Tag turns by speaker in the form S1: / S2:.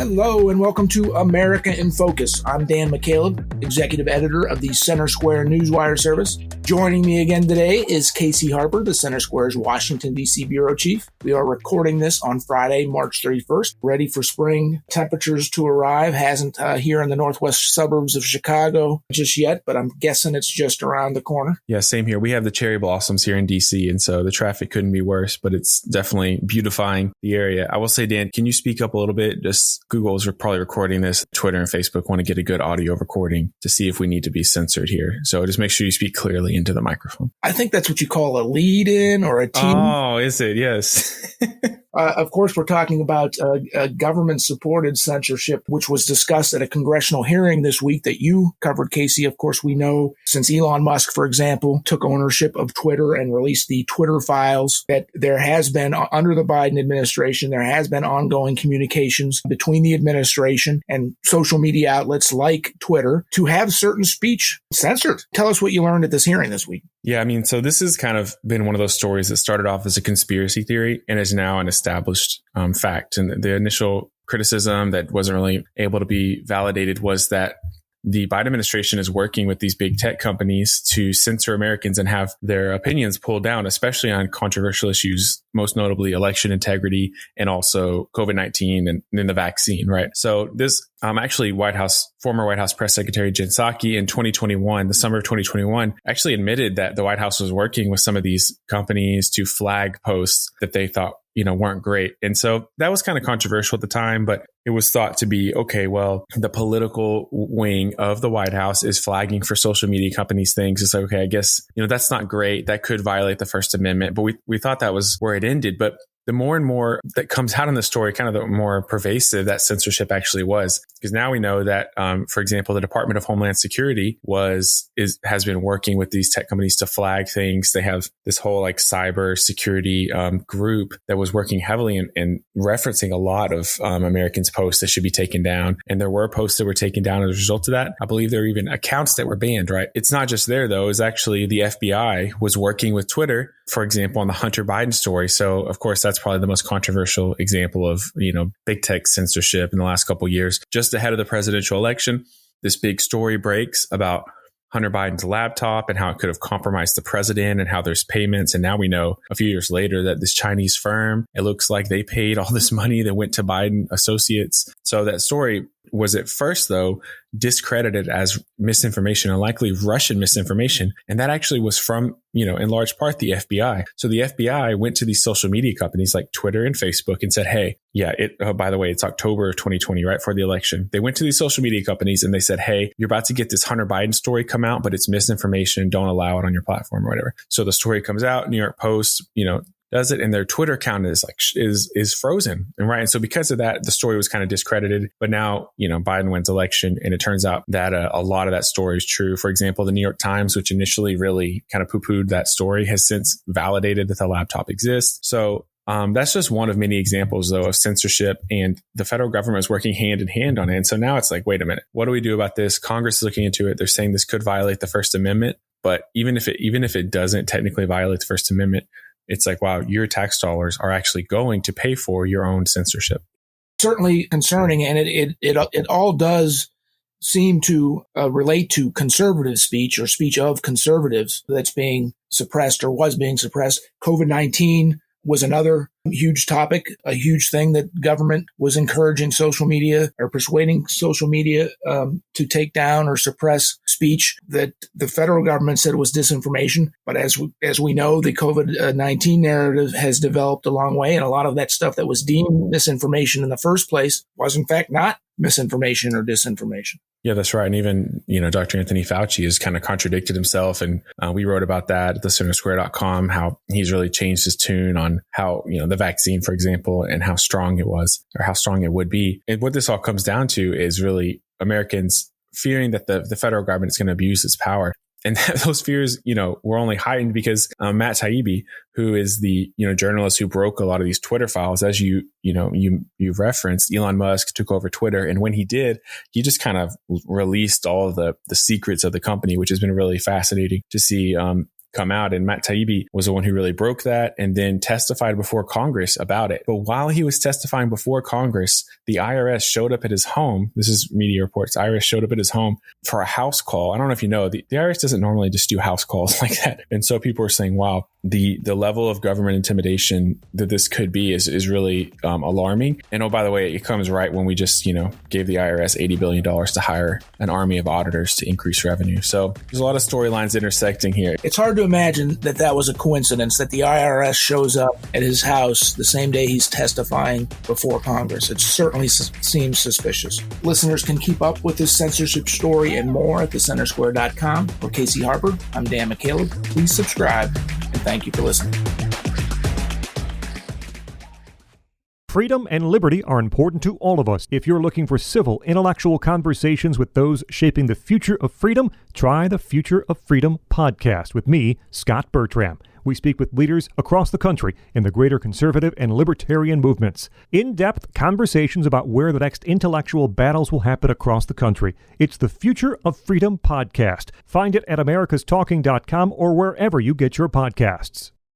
S1: Hello and welcome to America in Focus. I'm Dan McCaleb, Executive Editor of the Center Square Newswire service. Joining me again today is Casey Harper, the Center Square's Washington, D.C. Bureau Chief. We are recording this on Friday, March 31st, ready for spring temperatures to arrive. Hasn't here in the northwest suburbs of Chicago just yet, but I'm guessing it's just around the corner.
S2: Yeah, same here. We have the cherry blossoms here in D.C., and so the traffic couldn't be worse, but it's definitely beautifying the area. I will say, Dan, can you speak up a little bit? Just Google's probably recording this. Twitter and Facebook want to get a good audio recording to see if we need to be censored here. So just make sure you speak clearly into the microphone.
S1: I think that's what you call a lead-in or a team.
S2: Oh, is it? Yes.
S1: Of course, we're talking about government-supported censorship, which was discussed at a congressional hearing this week that you covered, Casey. Of course, we know since Elon Musk, for example, took ownership of Twitter and released the Twitter files, that there has been, under the Biden administration, there has been ongoing communications between the administration and social media outlets like Twitter to have certain speech censored. Tell us what you learned at this hearing this week.
S2: Yeah, I mean, so this has kind of been one of those stories that started off as a conspiracy theory and is now an established fact. And the initial criticism that wasn't really able to be validated was that the Biden administration is working with these big tech companies to censor Americans and have their opinions pulled down, especially on controversial issues, most notably election integrity and also COVID-19 and then the vaccine, right? So this actually former White House Press Secretary Jen Psaki in 2021, the summer of 2021, actually admitted that the White House was working with some of these companies to flag posts that they thought weren't great. And so that was kind of controversial at the time, but it was thought to be, okay, well, the political wing of the White House is flagging for social media companies things. It's like, okay, I guess, that's not great. That could violate the First Amendment. But we thought that was where it ended. But the more and more that comes out in the story, kind of the more pervasive that censorship actually was. Because now we know that, for example, the Department of Homeland Security has been working with these tech companies to flag things. They have this whole cyber security group that was working heavily and referencing a lot of Americans' posts that should be taken down. And there were posts that were taken down as a result of that. I believe there were even accounts that were banned, right? It's not just there, though. It's actually the FBI was working with Twitter, for example, on the Hunter Biden story. So, of course, that's probably the most controversial example of, big tech censorship in the last couple of years. Just ahead of the presidential election, this big story breaks about Hunter Biden's laptop and how it could have compromised the president and how there's payments. And now we know a few years later that this Chinese firm, it looks like they paid all this money that went to Biden associates. So that story was at first, though, discredited as misinformation and likely Russian misinformation. And that actually was from, in large part, the FBI. So the FBI went to these social media companies like Twitter and Facebook and said, hey, by the way, it's October of 2020, right for the election. They went to these social media companies and they said, hey, you're about to get this Hunter Biden story come out, but it's misinformation. Don't allow it on your platform or whatever. So the story comes out, New York Post, does it, and their Twitter account is frozen. And right. And so because of that, the story was kind of discredited. But now, Biden wins election, and it turns out that a lot of that story is true. For example, the New York Times, which initially really kind of poo-pooed that story, has since validated that the laptop exists. So that's just one of many examples, though, of censorship, and the federal government is working hand in hand on it. And so now it's like, wait a minute, what do we do about this? Congress is looking into it. They're saying this could violate the First Amendment. But even if it doesn't technically violate the First Amendment, it's like, wow, your tax dollars are actually going to pay for your own censorship.
S1: Certainly concerning, and it all does seem to relate to conservative speech or speech of conservatives that's being suppressed or was being suppressed. COVID-19 was another huge topic, a huge thing that government was encouraging social media or persuading social media to take down or suppress speech that the federal government said was disinformation. But as we know, the COVID-19 narrative has developed a long way, and a lot of that stuff that was deemed misinformation in the first place was in fact not misinformation or disinformation.
S2: Yeah, that's right. And even, Dr. Anthony Fauci has kind of contradicted himself. And we wrote about that at thecentersquare.com, how he's really changed his tune on how, the vaccine, for example, and how strong it was or how strong it would be. And what this all comes down to is really Americans fearing that the federal government is going to abuse its power. And those fears, were only heightened because Matt Taibbi, who is the journalist who broke a lot of these Twitter files, as you referenced, Elon Musk took over Twitter, and when he did, he just kind of released all of the secrets of the company, which has been really fascinating to see. come out. And Matt Taibbi was the one who really broke that and then testified before Congress about it. But while he was testifying before Congress, the IRS showed up at his home. This is media reports. The IRS showed up at his home for a house call. I don't know if you know, the IRS doesn't normally just do house calls like that. And so people are saying, wow, the level of government intimidation that this could be is really alarming. And oh, by the way, it comes right when we just, gave the IRS $80 billion to hire an army of auditors to increase revenue. So there's a lot of storylines intersecting here.
S1: It's hard to imagine that was a coincidence, that the IRS shows up at his house the same day he's testifying before Congress. It certainly seems suspicious. Listeners can keep up with this censorship story and more at thecentersquare.com. For Casey Harper, I'm Dan McCaleb. Please subscribe, and thank you for listening.
S3: Freedom and liberty are important to all of us. If you're looking for civil, intellectual conversations with those shaping the future of freedom, try the Future of Freedom podcast with me, Scott Bertram. We speak with leaders across the country in the greater conservative and libertarian movements. In-depth conversations about where the next intellectual battles will happen across the country. It's the Future of Freedom podcast. Find it at americastalking.com or wherever you get your podcasts.